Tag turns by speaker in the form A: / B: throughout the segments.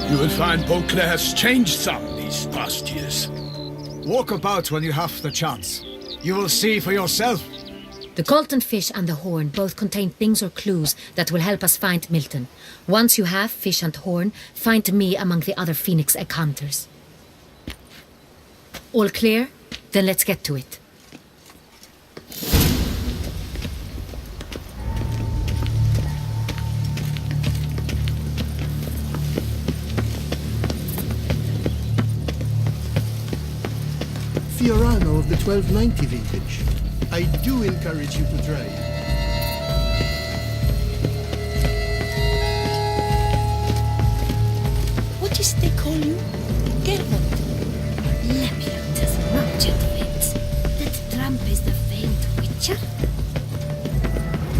A: You will find Beauclair has changed some these past years.
B: Walk about when you have the chance. You will see for yourself.
C: The golden fish and the horn both contain things or clues that will help us find Milton. Once you have fish and horn, find me among the other phoenix egg hunters. All clear? Then let's get to it.
D: Fiorano of the 1290 vintage. I do encourage you to try it.
E: What is they call you? Gervon.
C: Lepiotus Rocket Fins. That tramp is the famed witcher?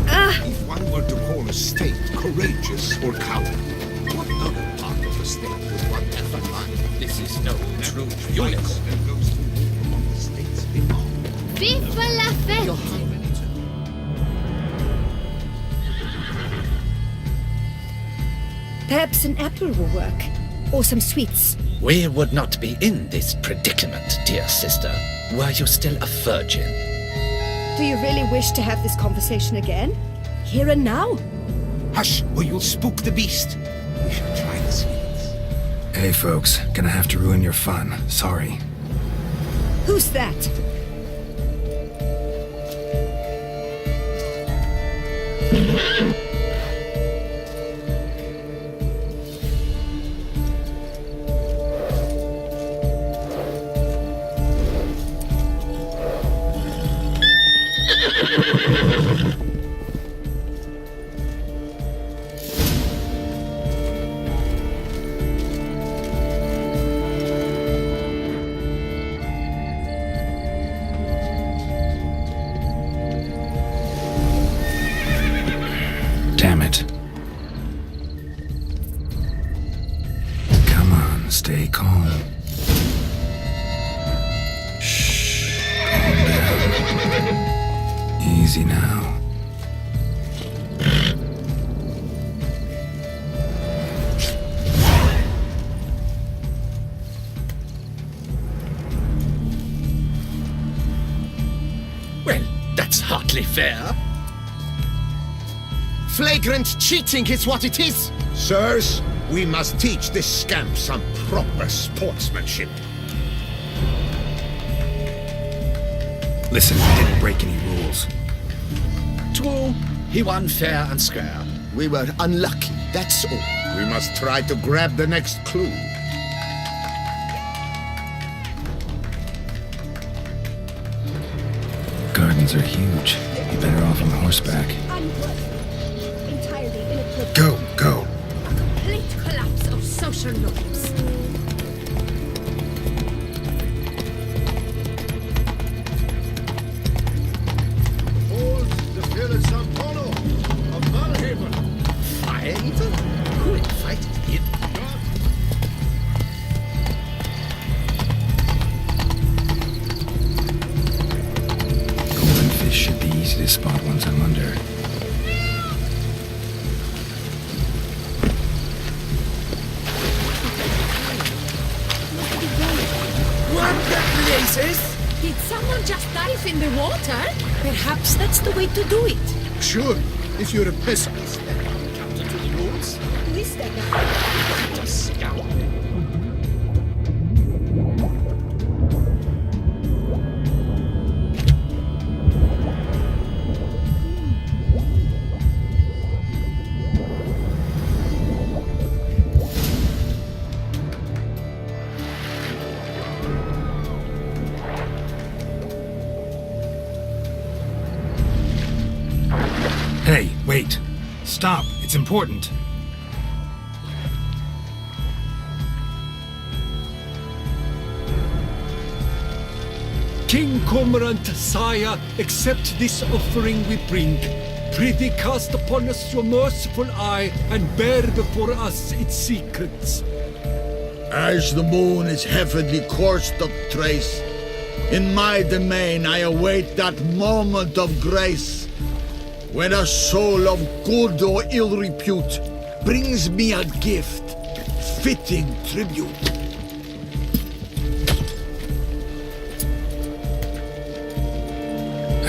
F: If one were to call a state courageous or coward, what other part of the state would one ever find?
G: This is no true unit.
F: That goes to war among the states beyond.
C: Vive la fête!
F: Your Highness.
E: Perhaps an apple will work. Or some sweets.
G: We would not be in this predicament, dear sister, were you still a virgin.
E: Do you really wish to have this conversation again? Here and now?
F: Hush, or you'll spook the beast. We shall try the sweets.
B: Hey folks, gonna have to ruin your fun. Sorry.
E: Who's that?
B: Damn it. Come on, stay calm. Shh. Calm down. Easy now.
G: Well, that's hardly fair.
F: Flagrant cheating is what it is. Sirs, we must teach this scamp some proper sportsmanship.
B: Listen, we didn't break any rules.
G: True, he won fair and square.
F: We were unlucky, that's all. We must try to grab the next clue.
B: Gardens are huge. You're better off on horseback.
E: Entirely inappropriate.
B: Go, go.
C: Complete collapse of social norms.
F: Hold the fearless San Paulo of Malhaven.
G: Fire eater? Who invited him?
B: Golden fish should be easy to spot once I'm under.
G: What the places?
C: Did someone just dive in the water? Perhaps that's the way to do it.
D: Sure, if you're a pessimist.
G: Counter to the rules?
E: Who is that guy?
G: What a scoundrel.
B: Hey, wait. Stop. It's important.
H: King Cormorant, sire, accept this offering we bring. Prithee cast upon us your merciful eye, and bear before us its secrets.
I: As the moon its heavenly course doth trace, in my domain I await that moment of grace, when a soul of good or ill repute brings me a gift, fitting tribute.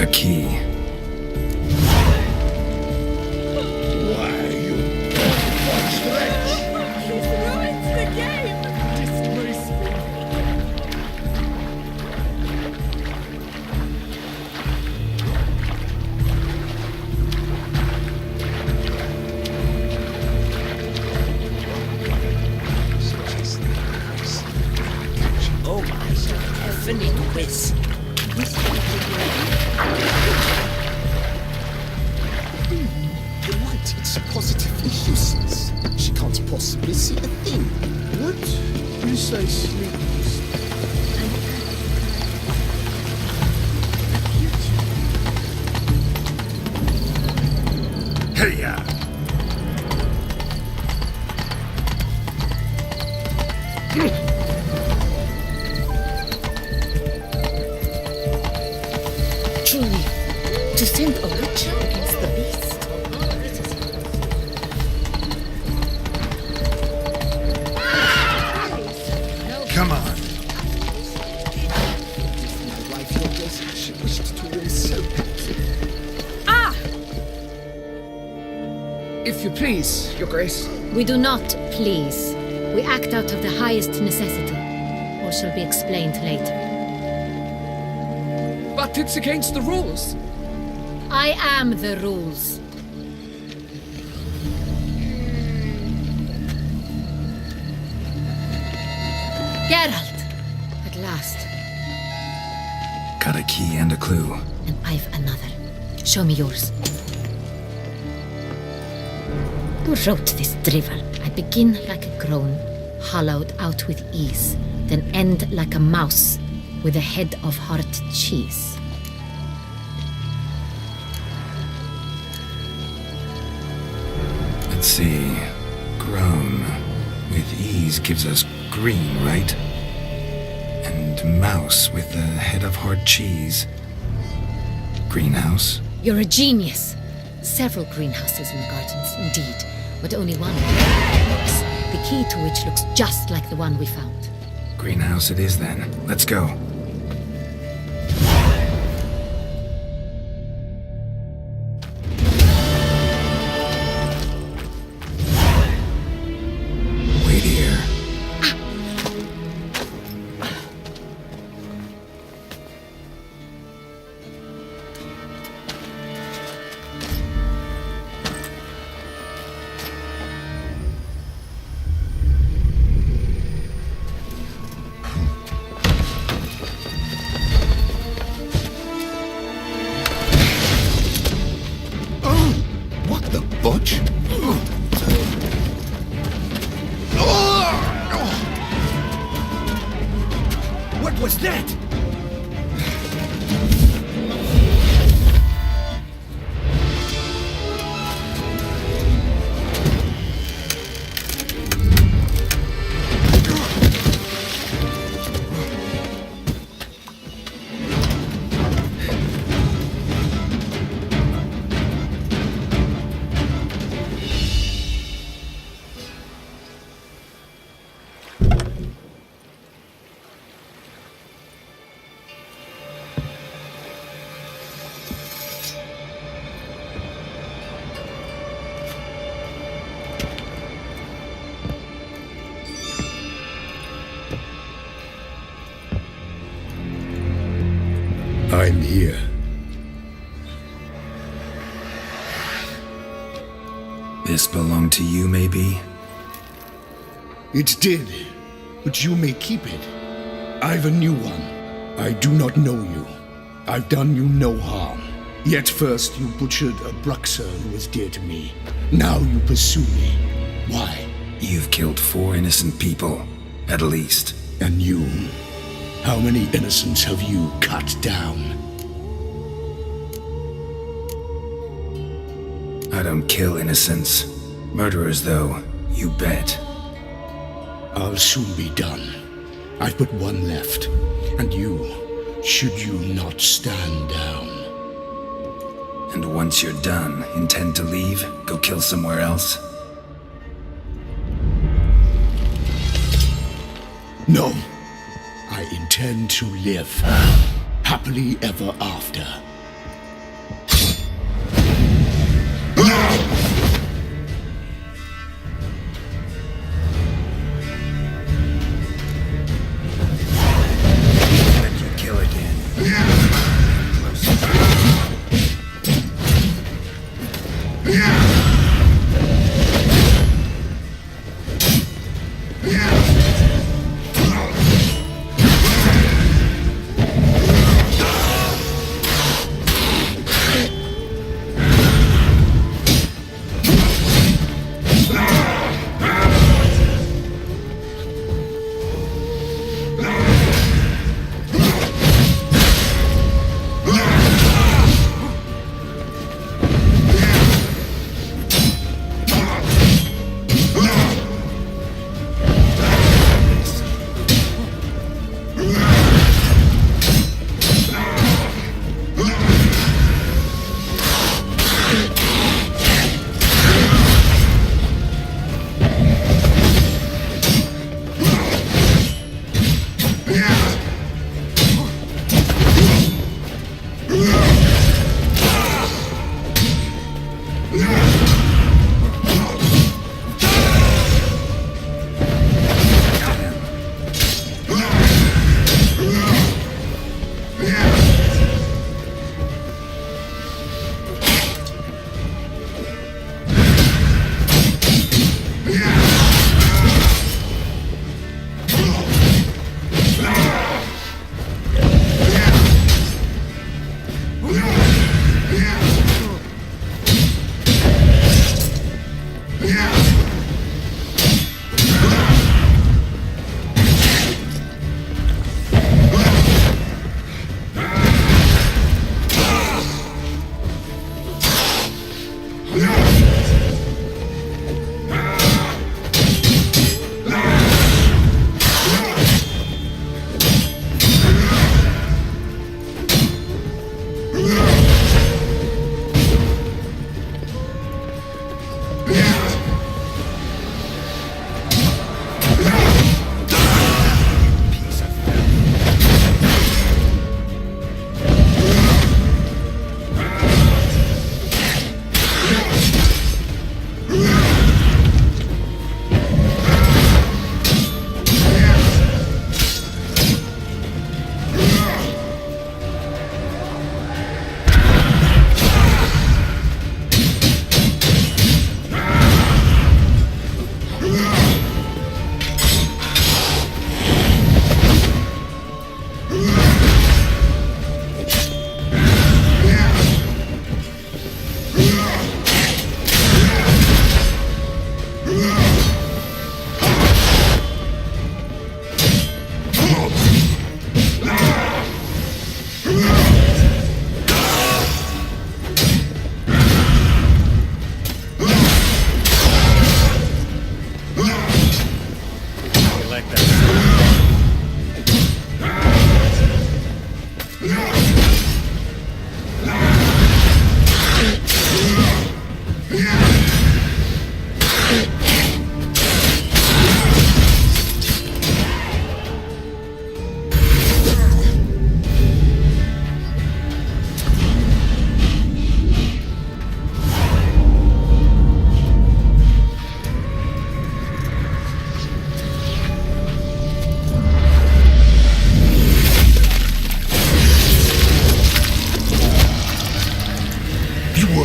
J: A key.
F: Why, you botched wretch!
E: He's ruined the game! Disgraceful.
G: Oh my effing whiz.
K: The light, it's positively useless. She can't possibly see a thing.
D: What precisely is
A: Hey-ya!
C: Truly, to send a witch against the beast.
A: Come on.
K: My wife, your grace, she wished to win so badly.
B: If you please, Your Grace.
C: We do not please. We act out of the highest necessity, or shall be explained later.
B: But it's against the rules.
C: I am the rules. Geralt! At last.
J: Got a key and a clue.
C: And I've another. Show me yours. Who wrote this drivel? I begin like a groan, hollowed out with ease, then end like a mouse with a head of hard cheese.
J: Let's see. Groan with ease gives us green, right? And mouse with the head of hard cheese. Greenhouse?
C: You're a genius. Several greenhouses in the gardens, indeed, but only one looks, the key to which looks just like the one we found.
J: Greenhouse it is then. Let's go. Wait here.
F: What the butch?
B: What was that?
A: I'm here.
J: This belonged to you, maybe?
A: It did, but you may keep it. I've a new one. I do not know you. I've done you no harm. Yet first you butchered a Bruxer who was dear to me. Now you pursue me. Why?
J: You've killed 4 innocent people, at least.
A: And you? How many innocents have you cut down?
J: I don't kill innocents. Murderers, though, you bet.
A: I'll soon be done. I've but one left. And you, should you not stand down.
J: And once you're done, intend to leave? Go kill somewhere else?
A: No. I intend to live happily ever after.
J: Let you kill again.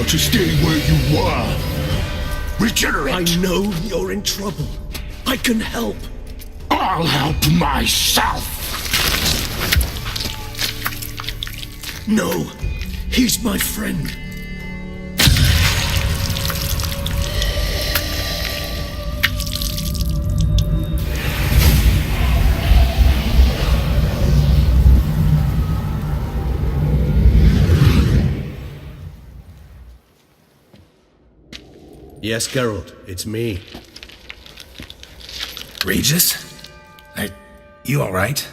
A: To stay where you were. Regenerate.
K: I know you're in trouble. I can help.
A: I'll help myself.
K: No, he's my friend.
L: Yes, Geralt, it's me.
J: Regis? You alright?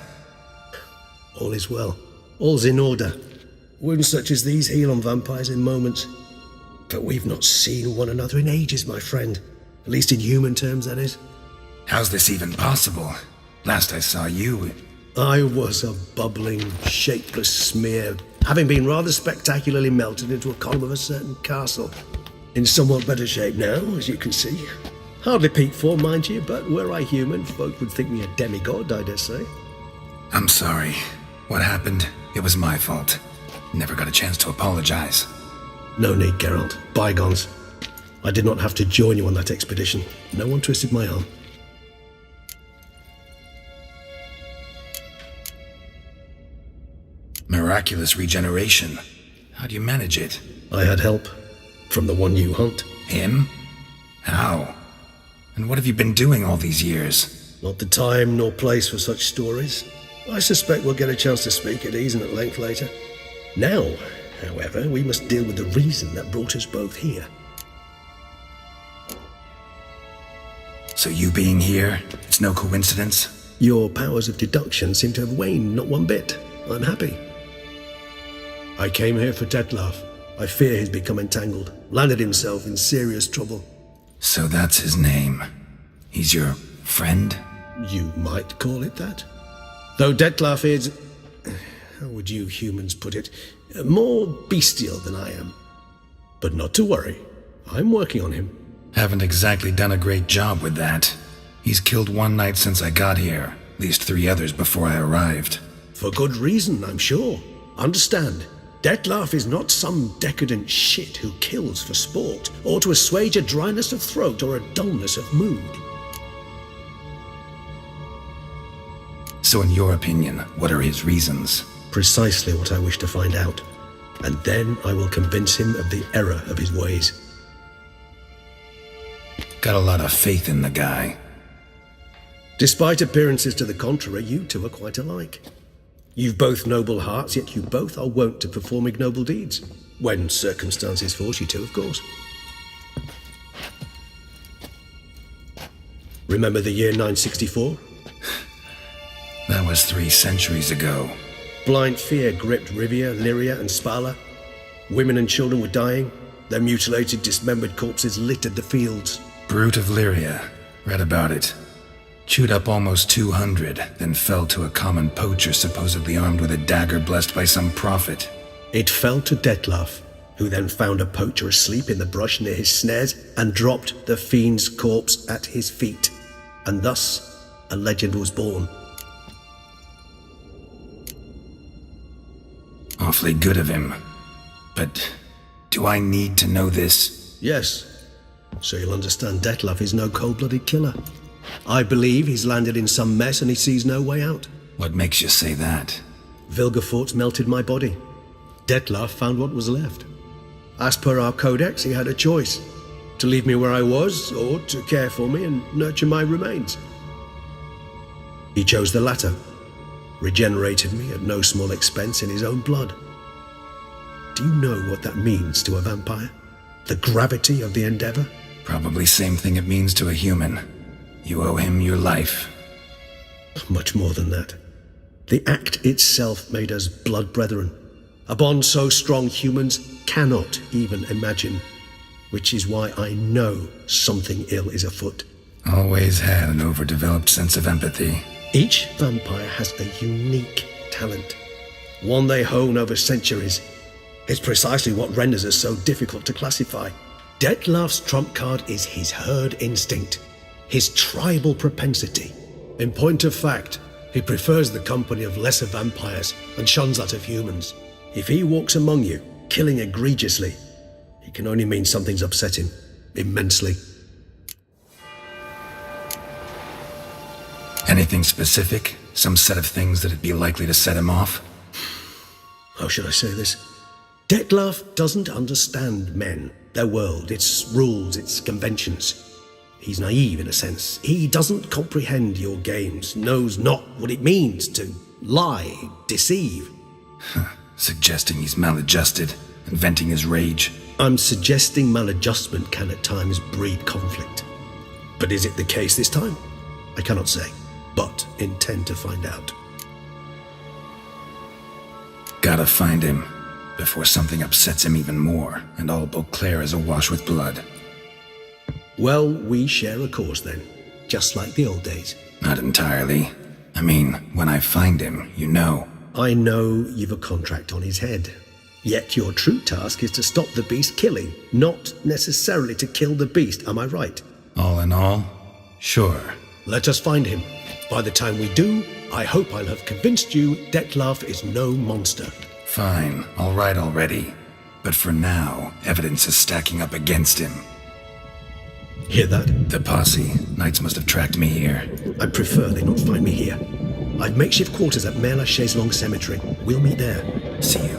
L: All is well. All's in order. Wounds such as these heal on vampires in moments. But we've not seen one another in ages, my friend. At least in human terms, that is.
J: How's this even possible? Last I saw you...
L: I was a bubbling, shapeless smear, having been rather spectacularly melted into a column of a certain castle. In somewhat better shape now, as you can see. Hardly peak form, mind you, but were I human, folk would think me a demigod, I dare say.
J: I'm sorry. What happened? It was my fault. Never got a chance to apologize.
L: No need, Geralt. Bygones. I did not have to join you on that expedition. No one twisted my arm.
J: Miraculous regeneration. How do you manage it?
L: I had help. From the one you hunt.
J: Him? How? And what have you been doing all these years?
L: Not the time nor place for such stories. I suspect we'll get a chance to speak at ease and at length later. Now, however, we must deal with the reason that brought us both here.
J: So you being here, it's no coincidence?
L: Your powers of deduction seem to have waned not one bit. I'm happy. I came here for Detlaff. I fear he's become entangled, landed himself in serious trouble.
J: So that's his name. He's your friend?
L: You might call it that. Though Detlaff is, how would you humans put it, more bestial than I am. But not to worry, I'm working on him.
J: Haven't exactly done a great job with that. He's killed one knight since I got here, at least 3 others before I arrived.
L: For good reason, I'm sure. Understand, Dettlaff is not some decadent shit who kills for sport, or to assuage a dryness of throat or a dullness of mood.
J: So in your opinion, what are his reasons?
L: Precisely what I wish to find out. And then I will convince him of the error of his ways.
J: Got a lot of faith in the guy.
L: Despite appearances to the contrary, you two are quite alike. You've both noble hearts, yet you both are wont to perform ignoble deeds. When circumstances force you to, of course. Remember the year 964?
J: That was 3 centuries ago.
L: Blind fear gripped Rivia, Lyria, and Spala. Women and children were dying. Their mutilated, dismembered corpses littered the fields.
J: Brute of Lyria. Read about it. Chewed up almost 200, then fell to a common poacher supposedly armed with a dagger blessed by some prophet.
L: It fell to Dettlaff, who then found a poacher asleep in the brush near his snares and dropped the fiend's corpse at his feet. And thus, a legend was born.
J: Awfully good of him. But do I need to know this?
L: Yes. So you'll understand Dettlaff is no cold-blooded killer. I believe he's landed in some mess and he sees no way out.
J: What makes you say that?
L: Vilgefortz melted my body. Dettlaff found what was left. As per our codex, he had a choice. To leave me where I was, or to care for me and nurture my remains. He chose the latter. Regenerated me at no small expense in his own blood. Do you know what that means to a vampire? The gravity of the endeavor?
J: Probably same thing it means to a human. You owe him your life.
L: Much more than that. The act itself made us blood brethren. A bond so strong humans cannot even imagine. Which is why I know something ill is afoot.
J: Always had an overdeveloped sense of empathy.
L: Each vampire has a unique talent. One they hone over centuries. It's precisely what renders us so difficult to classify. Dettlaff's trump card is his herd instinct. His tribal propensity. In point of fact, he prefers the company of lesser vampires and shuns that of humans. If he walks among you, killing egregiously, it can only mean something's upset him, immensely.
J: Anything specific? Some set of things that'd be likely to set him off?
L: How should I say this? Dettlaff doesn't understand men, their world, its rules, its conventions. He's naive in a sense. He doesn't comprehend your games, knows not what it means to lie, deceive.
J: Suggesting he's maladjusted and venting his rage.
L: I'm suggesting maladjustment can at times breed conflict. But is it the case this time? I cannot say, but intend to find out.
J: Gotta find him before something upsets him even more and all Beauclair is awash with blood.
L: Well, we share a cause then, just like the old days.
J: Not entirely. I mean, when I find him, you know.
L: I know you've a contract on his head. Yet your true task is to stop the beast killing, not necessarily to kill the beast, am I right?
J: All in all, sure.
L: Let us find him. By the time we do, I hope I'll have convinced you Dettlaff is no monster.
J: Fine, all right already. But for now, evidence is stacking up against him.
L: Hear that?
J: The posse. Knights must have tracked me here.
L: I prefer they not find me here. I've makeshift quarters at Mère Lachaise Long Cemetery. We'll meet there.
J: See you.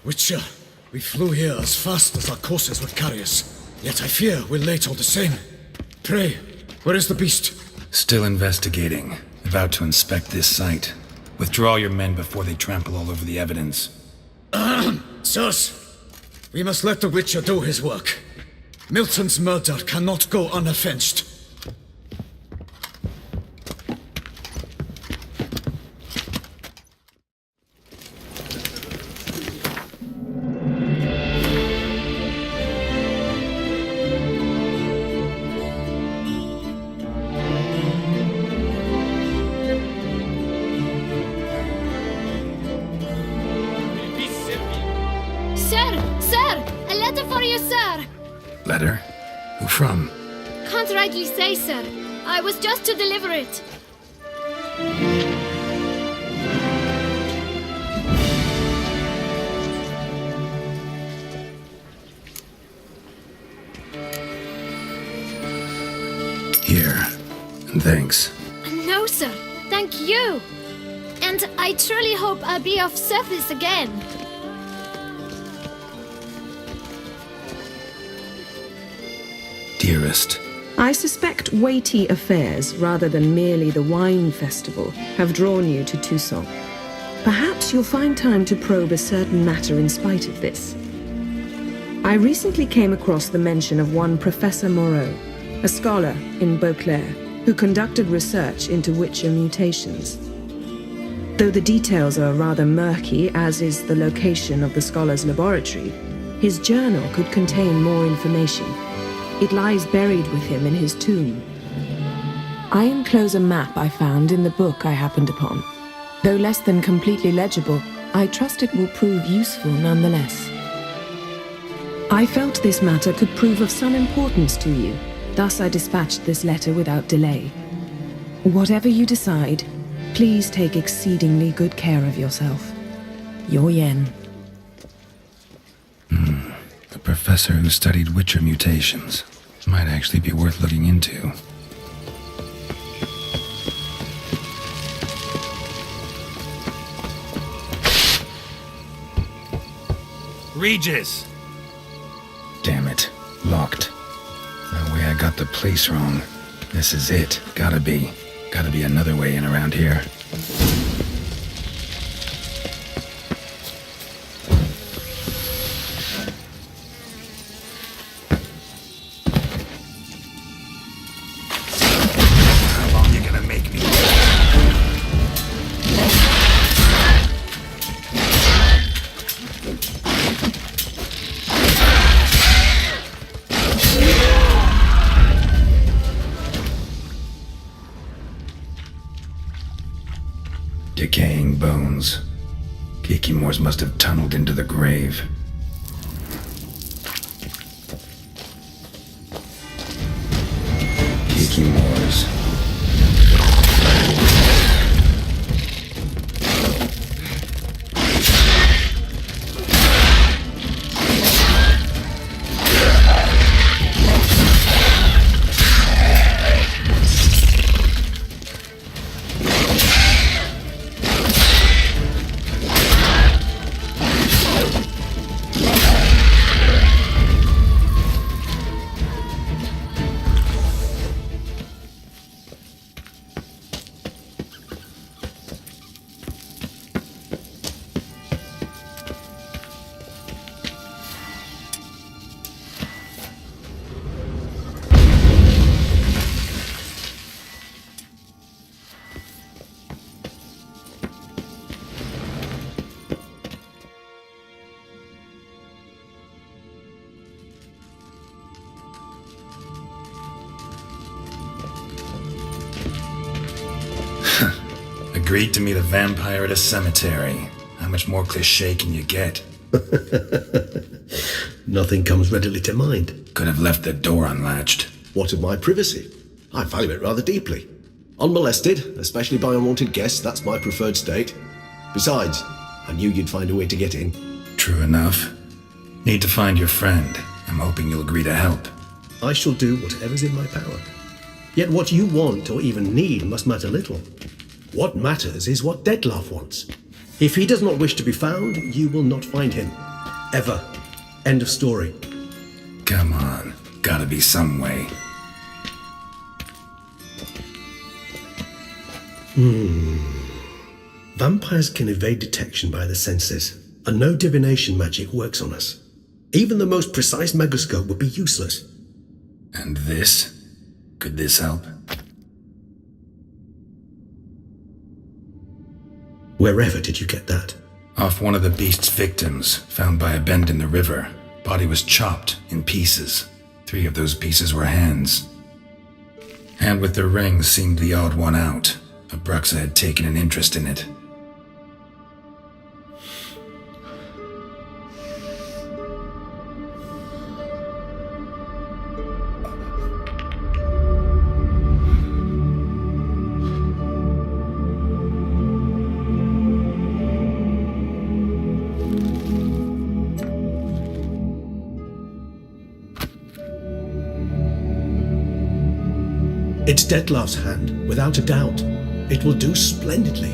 B: Witcher, we flew here as fast as our courses would carry us. Yet I fear we're late all the same. Pray, where is the beast?
J: Still investigating. About to inspect this site. Withdraw your men before they trample all over the evidence.
B: Sirs, we must let the Witcher do his work. Milton's murder cannot go unavenged.
J: Letter? Who from?
C: Can't rightly say, sir. I was just to deliver it.
J: Here. And thanks.
C: No, sir. Thank you. And I truly hope I'll be of service again.
J: Dearest.
M: I suspect weighty affairs, rather than merely the wine festival, have drawn you to Toussaint. Perhaps you'll find time to probe a certain matter in spite of this. I recently came across the mention of one Professor Moreau, a scholar in Beauclair, who conducted research into Witcher mutations. Though the details are rather murky, as is the location of the scholar's laboratory, his journal could contain more information. It lies buried with him in his tomb. I enclose a map I found in the book I happened upon. Though less than completely legible, I trust it will prove useful nonetheless. I felt this matter could prove of some importance to you, thus I dispatched this letter without delay. Whatever you decide, please take exceedingly good care of yourself. Your Yen.
J: The professor who studied Witcher mutations. Might actually be worth looking into. Regis! Damn it. Locked. No way I got the place wrong. This is it. Gotta be another way in around here. Decaying bones. Kikimors must have tunneled into the grave. Kikimors. Agreed to meet a vampire at a cemetery. How much more cliché can you get?
L: Nothing comes readily to mind.
J: Could have left the door unlatched.
L: What of my privacy? I value it rather deeply. Unmolested, especially by unwanted guests, that's my preferred state. Besides, I knew you'd find a way to get in.
J: True enough. Need to find your friend. I'm hoping you'll agree to help.
L: I shall do whatever's in my power. Yet what you want or even need must matter little. What matters is what Detlaff wants. If he does not wish to be found, you will not find him. Ever. End of story.
J: Come on. Gotta be some way.
L: Vampires can evade detection by the senses, and no divination magic works on us. Even the most precise megascope would be useless.
J: And this? Could this help?
L: Wherever did you get that?
J: Off one of the beast's victims, found by a bend in the river. Body was chopped in pieces. 3 of those pieces were hands. Hand with the ring seemed the odd one out. Abruxa had taken an interest in it.
L: It's Detlaff's hand, without a doubt. It will do splendidly.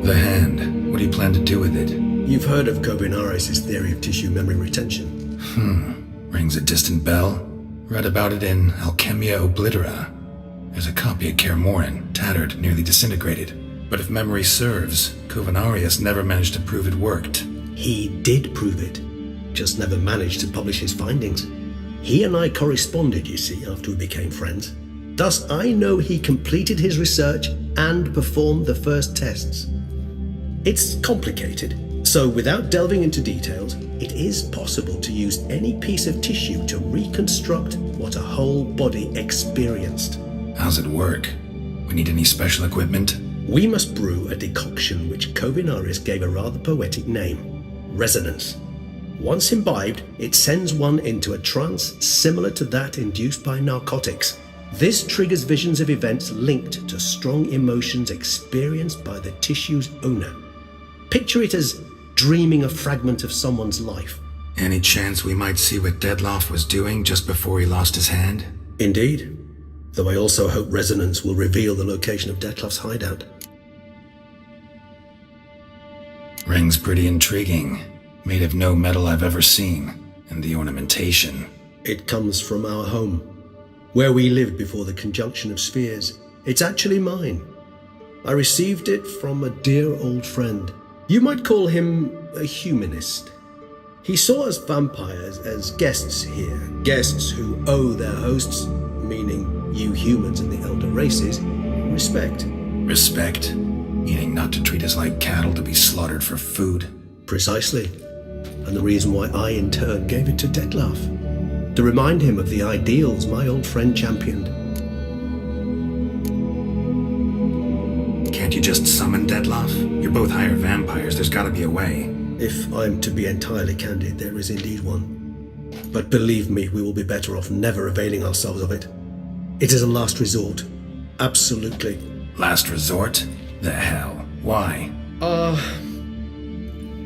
J: The hand. What do you plan to do with it?
L: You've heard of Kovinaris' theory of tissue memory retention.
J: Rings a distant bell. Read about it in Alchemia Oblitera. There's a copy at Kaer Morhen, tattered, nearly disintegrated. But if memory serves, Kovinaris never managed to prove it worked.
L: He did prove it, just never managed to publish his findings. He and I corresponded, you see, after we became friends. Thus, I know he completed his research and performed the first tests. It's complicated, so without delving into details, it is possible to use any piece of tissue to reconstruct what a whole body experienced.
J: How's it work? We need any special equipment?
L: We must brew a decoction which Kovinaris gave a rather poetic name: resonance. Once imbibed, it sends one into a trance similar to that induced by narcotics. This triggers visions of events linked to strong emotions experienced by the tissue's owner. Picture it as dreaming a fragment of someone's life.
J: Any chance we might see what Dettlaff was doing just before he lost his hand?
L: Indeed. Though I also hope resonance will reveal the location of Detlaff's hideout.
J: Ring's pretty intriguing. Made of no metal I've ever seen. And the ornamentation.
L: It comes from our home, where we lived before the conjunction of spheres. It's actually mine. I received it from a dear old friend. You might call him a humanist. He saw us vampires as guests here, guests who owe their hosts, meaning you humans and the elder races, respect.
J: Respect? Meaning not to treat us like cattle to be slaughtered for food?
L: Precisely. And the reason why I in turn gave it to Detlaff, to remind him of the ideals my old friend championed.
J: Can't you just summon Dettlaff? You're both higher vampires, there's gotta be a way.
L: If I'm to be entirely candid, there is indeed one. But believe me, we will be better off never availing ourselves of it. It is a last resort. Absolutely.
J: Last resort? The hell? Why?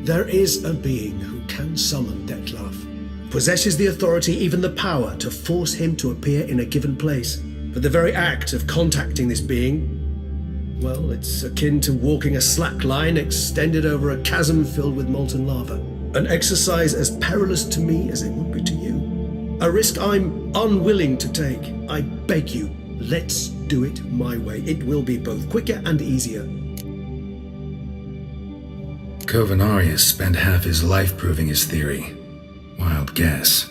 L: There is a being who can summon Detlaff, possesses the authority, even the power, to force him to appear in a given place. But the very act of contacting this being, well, it's akin to walking a slack line extended over a chasm filled with molten lava. An exercise as perilous to me as it would be to you. A risk I'm unwilling to take. I beg you, let's do it my way. It will be both quicker and easier.
J: Kovinaris spent half his life proving his theory. Wild guess.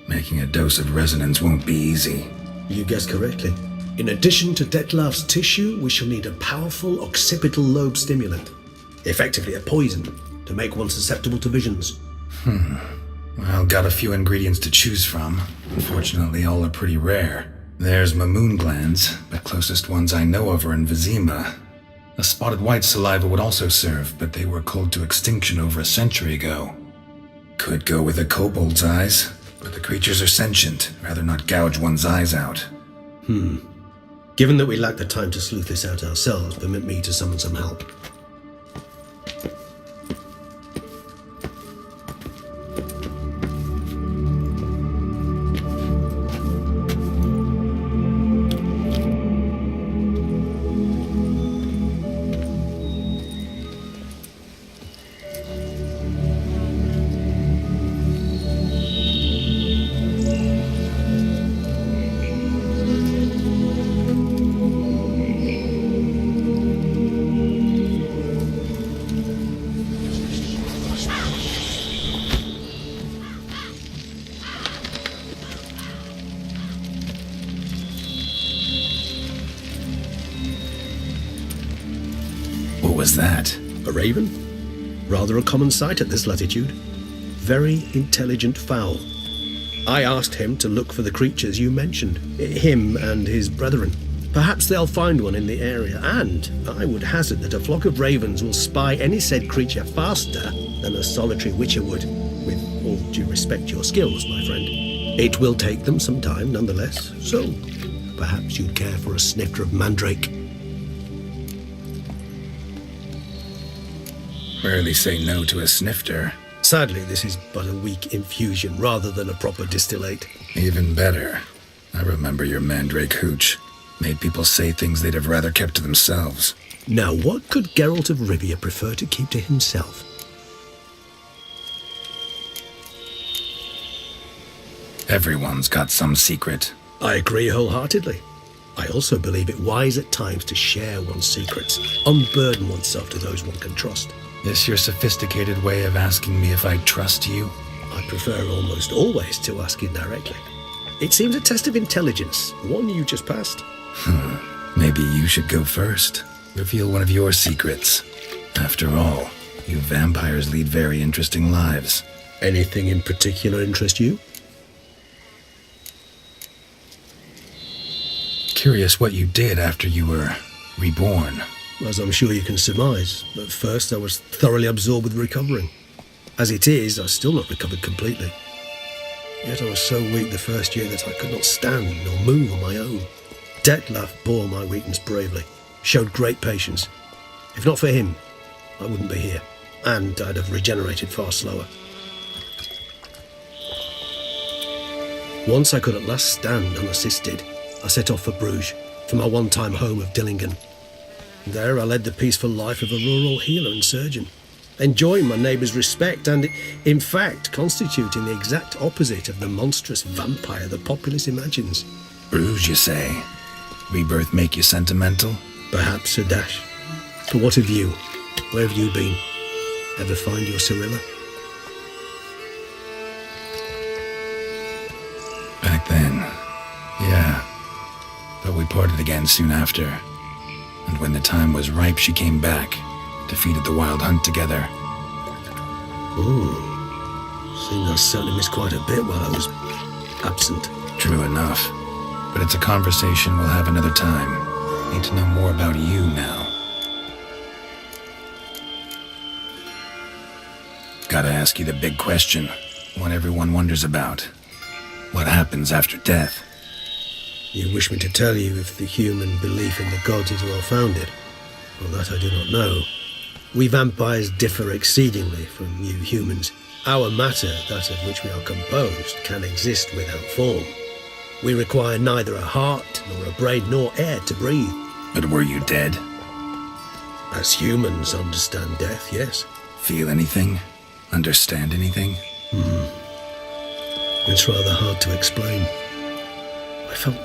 J: Making a dose of resonance won't be easy.
L: You guessed correctly. In addition to Detlaff's tissue, we shall need a powerful occipital lobe stimulant. Effectively a poison, to make one susceptible to visions.
J: Well, got a few ingredients to choose from. Unfortunately, all are pretty rare. There's Mamoon glands, but closest ones I know of are in Vizima. A spotted white saliva would also serve, but they were culled to extinction over a century ago. Could go with a kobold's eyes, but the creatures are sentient. Rather not gouge one's eyes out.
L: Given that we lack the time to sleuth this out ourselves, permit me to summon some help.
J: What was that?
L: A raven? Rather a common sight at this latitude. Very intelligent fowl. I asked him to look for the creatures you mentioned, him and his brethren. Perhaps they'll find one in the area, and I would hazard that a flock of ravens will spy any said creature faster than a solitary witcher would. With all due respect to your skills, my friend. It will take them some time, nonetheless, so perhaps you'd care for a snifter of mandrake.
J: Rarely say no to a snifter.
L: Sadly, this is but a weak infusion rather than a proper distillate.
J: Even better. I remember your mandrake hooch. Made people say things they'd have rather kept to themselves.
L: Now, what could Geralt of Rivia prefer to keep to himself?
J: Everyone's got some secret.
L: I agree wholeheartedly. I also believe it wise at times to share one's secrets, unburden oneself to those one can trust.
J: This your sophisticated way of asking me if I trust you?
L: I prefer almost always to ask indirectly. It seems a test of intelligence, one you just passed.
J: Maybe you should go first. Reveal one of your secrets. After all, you vampires lead very interesting lives.
L: Anything in particular interest you?
J: Curious what you did after you were reborn.
L: As I'm sure you can surmise, at first I was thoroughly absorbed with recovering. As it is, I've still not recovered completely. Yet I was so weak the first year that I could not stand nor move on my own. Detlaff bore my weakness bravely, showed great patience. If not for him, I wouldn't be here, and I'd have regenerated far slower. Once I could at last stand unassisted, I set off for Bruges, for my one-time home of Dillingen. There I led the peaceful life of a rural healer and surgeon, enjoying my neighbours' respect and, in fact, constituting the exact opposite of the monstrous vampire the populace imagines.
J: Bruges, you say? Rebirth make you sentimental?
L: Perhaps a dash. But what of you? Where have you been? Ever find your Cyrilla?
J: Back then, yeah. But we parted again soon after. And when the time was ripe, she came back. Defeated the wild hunt together.
L: Seems I certainly missed quite a bit while I was absent.
J: True enough. But it's a conversation we'll have another time. Need to know more about you now. Gotta ask you the big question. One everyone wonders about. What happens after death?
L: You wish me to tell you if the human belief in the gods is well founded? Well, that I do not know. We vampires differ exceedingly from you humans. Our matter, that of which we are composed, can exist without form. We require neither a heart, nor a brain, nor air to breathe.
J: But were you dead?
L: As humans understand death, yes.
J: Feel anything? Understand anything?
L: It's rather hard to explain. I felt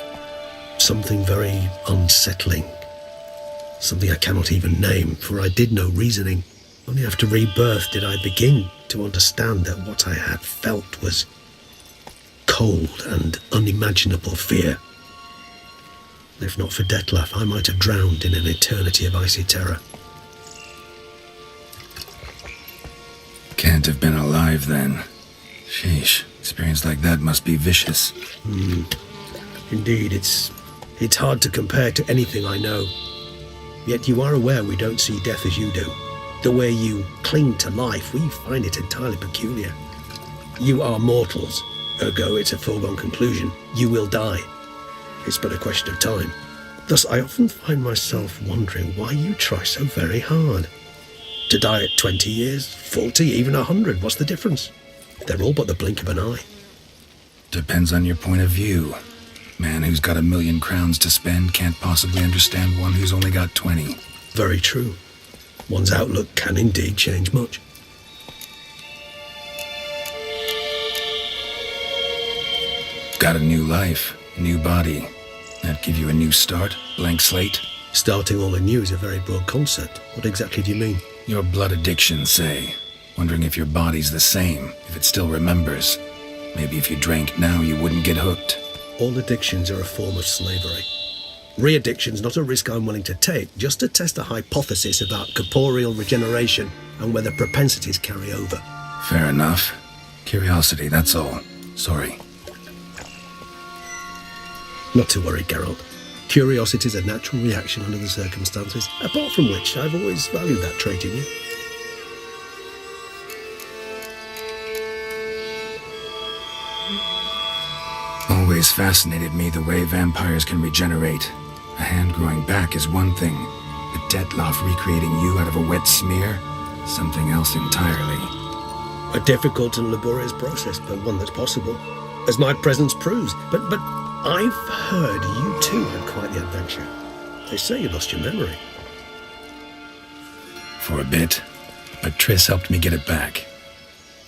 L: something very unsettling. Something I cannot even name, for I did no reasoning. Only after rebirth did I begin to understand that what I had felt was cold and unimaginable fear. If not for Dettlaff, I might have drowned in an eternity of icy terror.
J: Can't have been alive then. Sheesh, experience like that must be vicious.
L: Indeed, it's hard to compare to anything I know. Yet you are aware we don't see death as you do. The way you cling to life, we find it entirely peculiar. You are mortals, ergo it's a foregone conclusion. You will die. It's but a question of time. Thus, I often find myself wondering why you try so very hard. To die at 20 years, 40, even 100, what's the difference? They're all but the blink of an eye.
J: Depends on your point of view. Man who's got 1,000,000 crowns to spend can't possibly understand one who's only got 20.
L: Very true. One's outlook can indeed change much.
J: Got a new life, a new body. That give you a new start? Blank slate?
L: Starting all anew is a very broad concept. What exactly do you mean?
J: Your blood addiction, say. Wondering if your body's the same, if it still remembers. Maybe if you drank now, you wouldn't get hooked.
L: All addictions are a form of slavery. Re-addiction's not a risk I'm willing to take, just to test a hypothesis about corporeal regeneration and whether propensities carry over.
J: Fair enough. Curiosity, that's all. Sorry.
L: Not to worry, Geralt. Curiosity's a natural reaction under the circumstances, apart from which I've always valued that trait in you.
J: Always fascinated me the way vampires can regenerate. A hand growing back is one thing, but Dettlaff recreating you out of a wet smear? Something else entirely.
L: A difficult and laborious process, but one that's possible, as my presence proves. But I've heard you too had quite the adventure. They say you lost your memory.
J: For a bit, but Triss helped me get it back.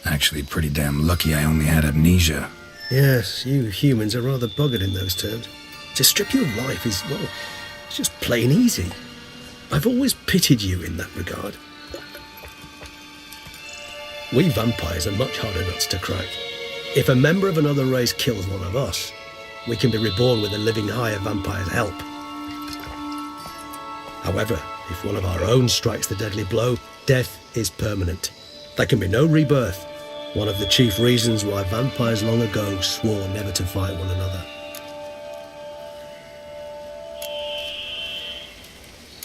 J: Actually, pretty damn lucky I only had amnesia.
L: Yes, you humans are rather buggered in those terms. To strip you of life is, well, it's just plain easy. I've always pitied you in that regard. We vampires are much harder nuts to crack. If a member of another race kills one of us, we can be reborn with a living higher vampire's help. However, if one of our own strikes the deadly blow, death is permanent. There can be no rebirth. One of the chief reasons why vampires long ago swore never to fight one another.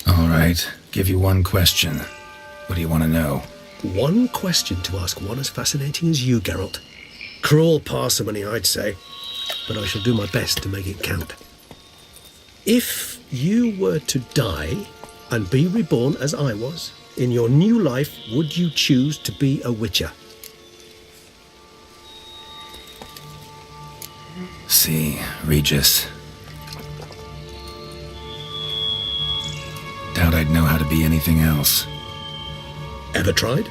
J: All right, give you one question. What do you want to know?
L: One question to ask one as fascinating as you, Geralt. Cruel parsimony, I'd say, but I shall do my best to make it count. If you were to die and be reborn as I was, in your new life, would you choose to be a witcher?
J: See, Regis. Doubt I'd know how to be anything else.
L: Ever tried?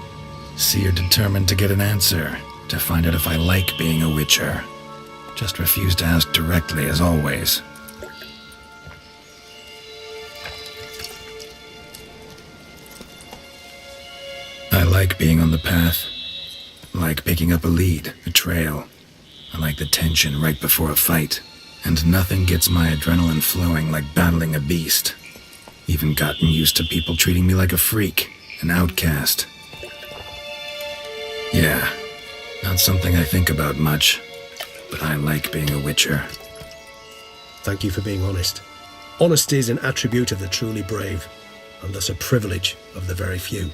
J: See, you're determined to get an answer, to find out if I like being a witcher. Just refuse to ask directly, as always. I like being on the path. I like picking up a lead, a trail. I like the tension right before a fight. And nothing gets my adrenaline flowing like battling a beast. Even gotten used to people treating me like a freak, an outcast. Yeah, not something I think about much, but I like being a witcher.
L: Thank you for being honest. Honesty is an attribute of the truly brave, and thus a privilege of the very few.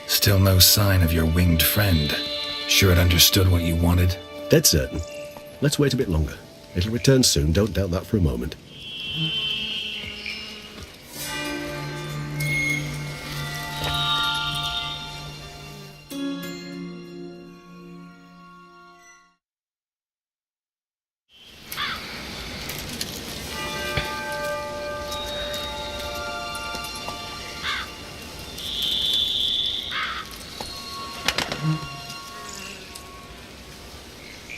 J: Still no sign of your winged friend. Sure it understood what you wanted?
L: Dead certain. Let's wait a bit longer. It'll return soon, don't doubt that for a moment.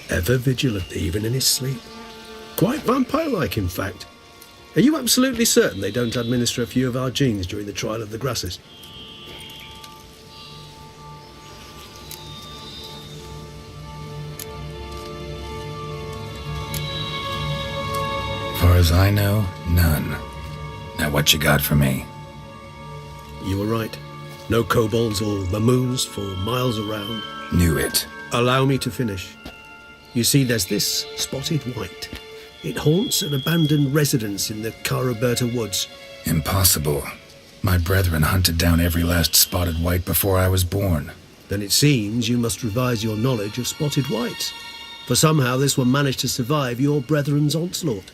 L: Ever vigilant, even in his sleep. Quite vampire-like, in fact. Are you absolutely certain they don't administer a few of our genes during the trial of the grasses?
J: Far as I know, none. Now what you got for me?
L: You were right. No kobolds or mamoons for miles around.
J: Knew it.
L: Allow me to finish. You see, there's this spotted white. It haunts an abandoned residence in the Caraberta woods.
J: Impossible. My brethren hunted down every last spotted white before I was born.
L: Then it seems you must revise your knowledge of spotted whites, for somehow this one managed to survive your brethren's onslaught.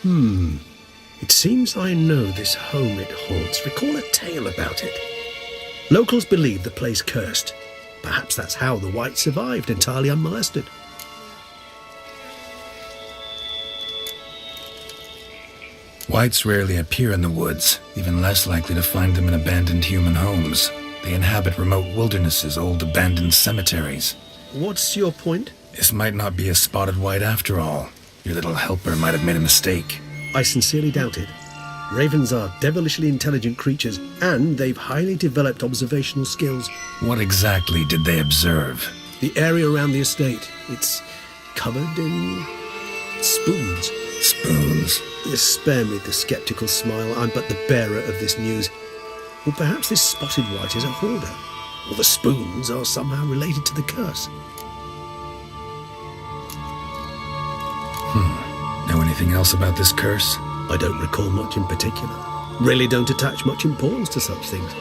L: It seems I know this home it haunts. Recall a tale about it. Locals believe the place cursed. Perhaps that's how the white survived, entirely unmolested.
J: Whites rarely appear in the woods, even less likely to find them in abandoned human homes. They inhabit remote wildernesses, old abandoned cemeteries.
L: What's your point?
J: This might not be a spotted white after all. Your little helper might have made a mistake.
L: I sincerely doubt it. Ravens are devilishly intelligent creatures, and they've highly developed observational skills.
J: What exactly did they observe?
L: The area around the estate. It's covered in spoons.
J: Spoons?
L: Spare me the skeptical smile. I'm but the bearer of this news. Or perhaps this spotted white is a hoarder. Or the spoons are somehow related to the curse.
J: Know anything else about this curse?
L: I don't recall much in particular. Really don't attach much importance to such things.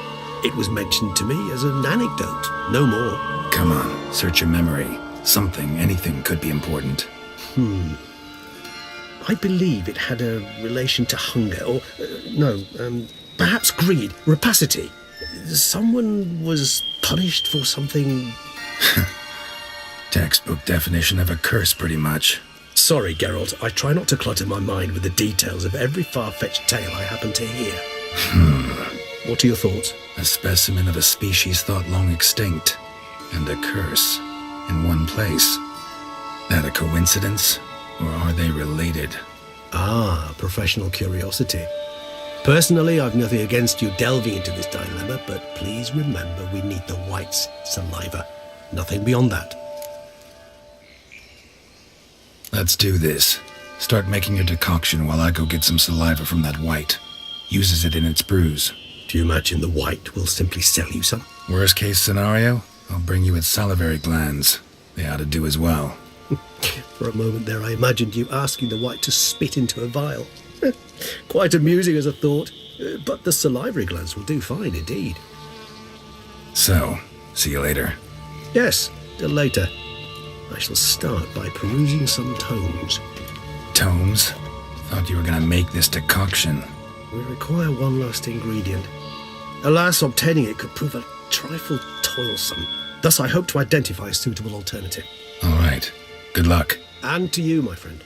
L: It was mentioned to me as an anecdote, no more.
J: Come on, search your memory. Something, anything could be important.
L: I believe it had a relation to hunger, or, perhaps greed, rapacity. Someone was punished for something...
J: Textbook definition of a curse, pretty much.
L: Sorry, Geralt, I try not to clutter my mind with the details of every far-fetched tale I happen to hear. What are your thoughts?
J: A specimen of a species thought long extinct, and a curse, in one place. That a coincidence, or are they related?
L: Professional curiosity. Personally, I've nothing against you delving into this dilemma, but please remember we need the white's saliva. Nothing beyond that.
J: Let's do this. Start making your decoction while I go get some saliva from that white. Uses it in its brews.
L: Do you imagine the white will simply sell you some?
J: Worst case scenario, I'll bring you its salivary glands. They ought to do as well.
L: For a moment there, I imagined you asking the white to spit into a vial. Quite amusing as a thought, but the salivary glands will do fine indeed.
J: So, see you later.
L: Yes, till later. I shall start by perusing some tomes.
J: Tomes? Thought you were going to make this decoction.
L: We require one last ingredient. Alas, obtaining it could prove a trifle toilsome. Thus, I hope to identify a suitable alternative.
J: All right. Good luck.
L: And to you, my friend.